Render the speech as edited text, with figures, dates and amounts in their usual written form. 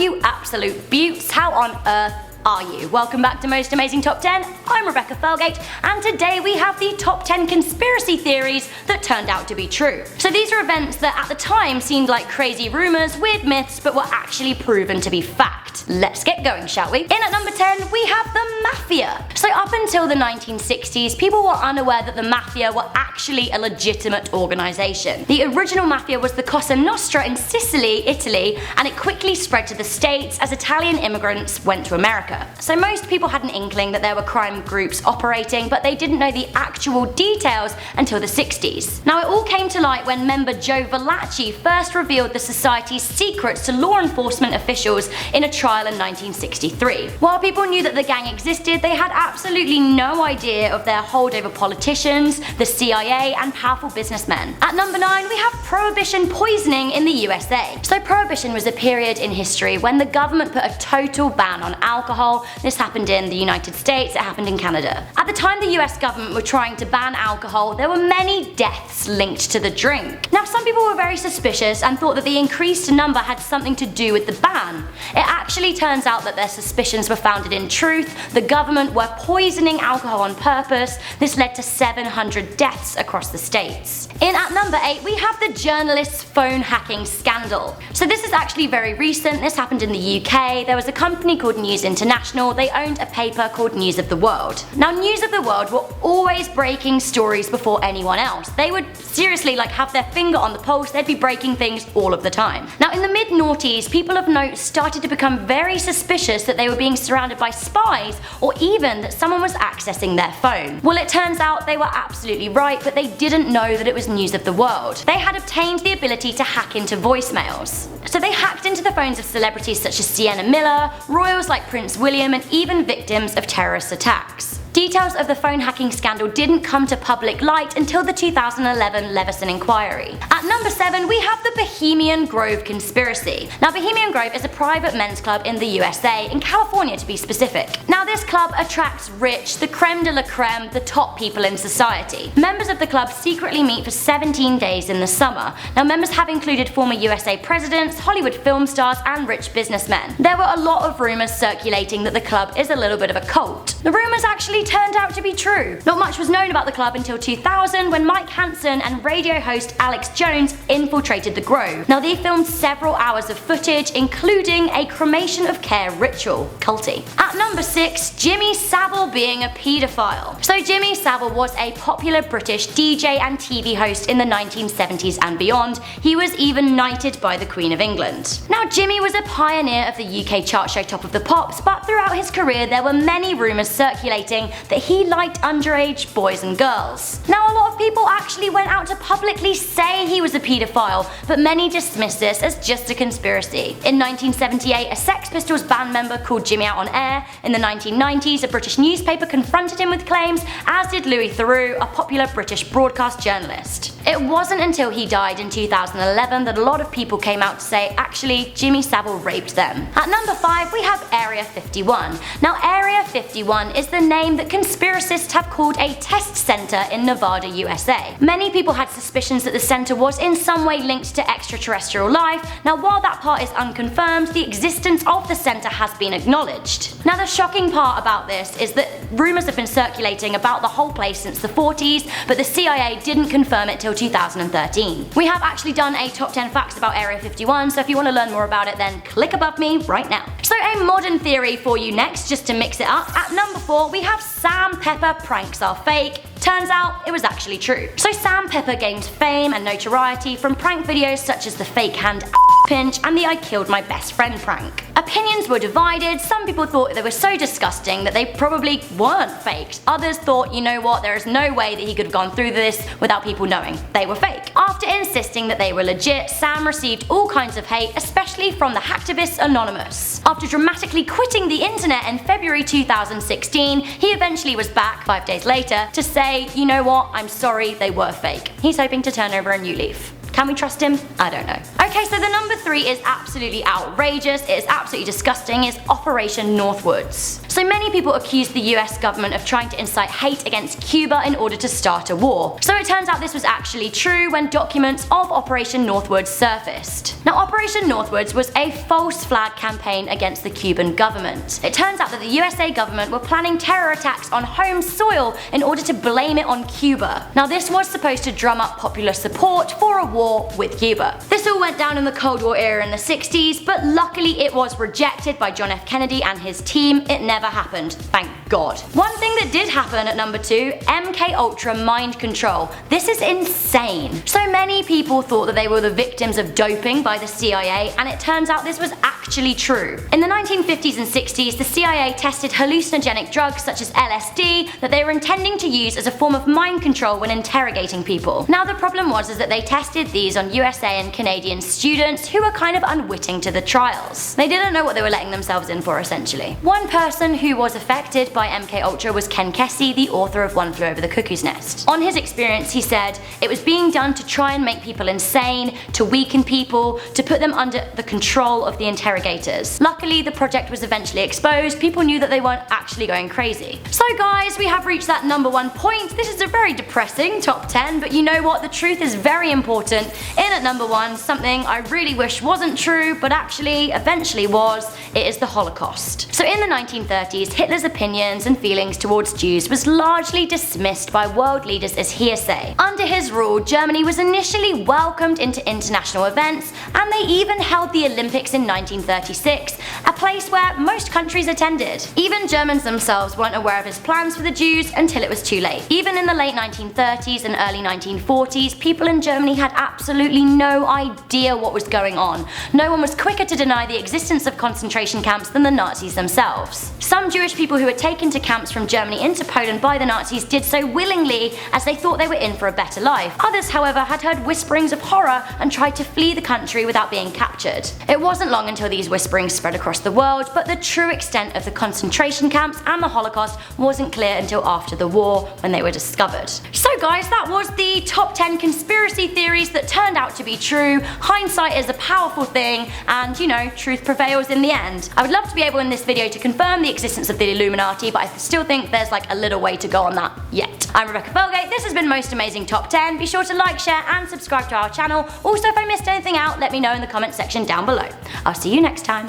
you absolute beauts, how on earth are you? Welcome back to Most Amazing Top 10. I'm Rebecca Felgate, and today we have the top 10 conspiracy theories that turned out to be true. So these are events that at the time seemed like crazy rumors, weird myths, but were actually proven to be fact. Let's get going, shall we? In at number 10, we have the mafia. So up until the 1960s, people were unaware that the mafia were actually a legitimate organization. The original mafia was the Cosa Nostra in Sicily, Italy, and it quickly spread to the States as Italian immigrants went to America. So most people had an inkling that there were crime groups operating, but they didn't know the actual details until the 60s. Now it all came to light when member Joe Valachi first revealed the society's secrets to law enforcement officials in a trial in 1963. While people knew that the gang existed, they had absolutely no idea of their hold over politicians, the CIA, and powerful businessmen. At number 9, we have Prohibition poisoning in the USA. So Prohibition was a period in history when the government put a total ban on alcohol. This happened in the United States, it happened in Canada. At the time the US government were trying to ban alcohol, there were many deaths linked to the drink. Now some people were very suspicious and thought that the increased number had something to do with the ban. It actually turns out that their suspicions were founded in truth. The government were poisoning alcohol on purpose. This led to 700 deaths across the states. In at number 8, we have the journalist's phone hacking scandal. So this is actually very recent. This happened in the UK. There was a company called News International. They owned a paper called News of the World. Now News of the World were always breaking stories before anyone else. They would seriously have their finger on the pulse, they'd be breaking things all of the time. Now in the mid-noughties, people of note started to become very suspicious that they were being surrounded by spies, or even that someone was accessing their phone. Well, it turns out they were absolutely right, but they didn't know that it was News of the World. They had obtained the ability to hack into voicemails. So they hacked into the phones of celebrities such as Sienna Miller, royals like Prince William, and even victims of terrorist attacks. Details of the phone hacking scandal didn't come to public light until the 2011 Leveson inquiry. At number 7, we have the Bohemian Grove conspiracy. Now Bohemian Grove is a private men's club in the USA, in California to be specific. Now this club attracts rich, the creme de la creme, the top people in society. Members of the club secretly meet for 17 days in the summer. Now members have included former USA presidents, Hollywood film stars, and rich businessmen. There were a lot of rumors circulating that the club is a little bit of a cult. The rumors actually turned out to be true. Not much was known about the club until 2000 when Mike Hansen and radio host Alex Jones infiltrated the Grove. Now they filmed several hours of footage, including a cremation of care ritual. Culty. At number 6, Jimmy Savile being a paedophile. So Jimmy Savile was a popular British DJ and TV host in the 1970s and beyond. He was even knighted by the Queen of England. Now Jimmy was a pioneer of the UK chart show Top of the Pops, but throughout his career there were many rumours circulating that he liked underage boys and girls. Now a lot of people actually went out to publicly say he was a paedophile, but many dismissed this as just a conspiracy. In 1978, a Sex Pistols band member called Jimmy out on air. In the 1990s, a British newspaper confronted him with claims, as did Louis Theroux, a popular British broadcast journalist. It wasn't until he died in 2011 that a lot of people came out to say actually Jimmy Savile raped them. At number 5, we have Area 51. Now Area 51 is the name that conspiracists have called a test center in Nevada, USA. Many people had suspicions that the center was in some way linked to extraterrestrial life. Now while that part is unconfirmed, the existence of the center has been acknowledged. Now the shocking part about this is that rumors have been circulating about the whole place since the 40s, but the CIA didn't confirm it till 2013. We have actually done a top 10 facts about Area 51, so if you want to learn more about it then click above me right now. So a modern theory for you next, just to mix it up. At number 4, we have Sam Pepper pranks are fake. Turns out it was actually true. So Sam Pepper gained fame and notoriety from prank videos such as the fake hand pinch and the I killed my best friend prank. Opinions were divided. Some people thought they were so disgusting that they probably weren't faked. Others thought, you know what, there is no way that he could have gone through this without people knowing they were fake. After insisting that they were legit, Sam received all kinds of hate, especially from the hacktivists Anonymous. After dramatically quitting the internet in February 2016, he eventually was back 5 days later to say, you know what, I'm sorry, they were fake. He's hoping to turn over a new leaf. Can we trust him? I don't know. Okay, so the number 3 is absolutely outrageous, it is absolutely disgusting, it's Operation Northwoods. So many people accuse the US government of trying to incite hate against Cuba in order to start a war. So it turns out this was actually true when documents of Operation Northwoods surfaced. Now, Operation Northwoods was a false flag campaign against the Cuban government. It turns out that the USA government were planning terror attacks on home soil in order to blame it on Cuba. Now, this was supposed to drum up popular support for a war with Cuba. This all went down in the Cold War era in the 60s, but luckily it was rejected by John F. Kennedy and his team. It never happened, thank God. One thing that did happen at number 2, MK Ultra mind control. This is insane. So many people thought that they were the victims of doping by the CIA, and it turns out this was actually true. In the 1950s and 60s, the CIA tested hallucinogenic drugs such as LSD that they were intending to use as a form of mind control when interrogating people. Now, the problem was that they tested these on USA and Canadian students who were kind of unwitting to the trials. They didn't know what they were letting themselves in for, essentially. One person who was affected by MK Ultra was Ken Kesey, the author of One Flew Over the Cuckoo's Nest. On his experience, he said, "It was being done to try and make people insane, to weaken people, to put them under the control of the interrogators." Luckily, the project was eventually exposed. People knew that they weren't actually going crazy. So guys, we have reached that number 1 point. This is a very depressing top 10, but you know what? The truth is very important. In at number 1, something I really wish wasn't true, but actually eventually was, it is the Holocaust. So in the 1930s, Hitler's opinions and feelings towards Jews was largely dismissed by world leaders as hearsay. Under his rule, Germany was initially welcomed into international events, and they even held the Olympics in 1936, a place where most countries attended. Even Germans themselves weren't aware of his plans for the Jews until it was too late. Even in the late 1930s and early 1940s, people in Germany had absolutely no idea what was going on. No one was quicker to deny the existence of concentration camps than the Nazis themselves. Some Jewish people who were taken to camps from Germany into Poland by the Nazis did so willingly, as they thought they were in for a better life. Others, however, had heard whisperings of horror and tried to flee the country without being captured. It wasn't long until these whisperings spread across the world, but the true extent of the concentration camps and the Holocaust wasn't clear until after the war, when they were discovered. So guys, that was the top 10 conspiracy theories that turned out to be true. Hindsight is a powerful thing, and you know, truth prevails in the end. I would love to be able in this video to confirm the existence of the Illuminati, but I still think there's like a little way to go on that yet. I'm Rebecca Felgate, this has been Most Amazing Top 10. Be sure to like, share and subscribe to our channel. Also, if I missed anything out, let me know in the comment section down below. I'll see you next time.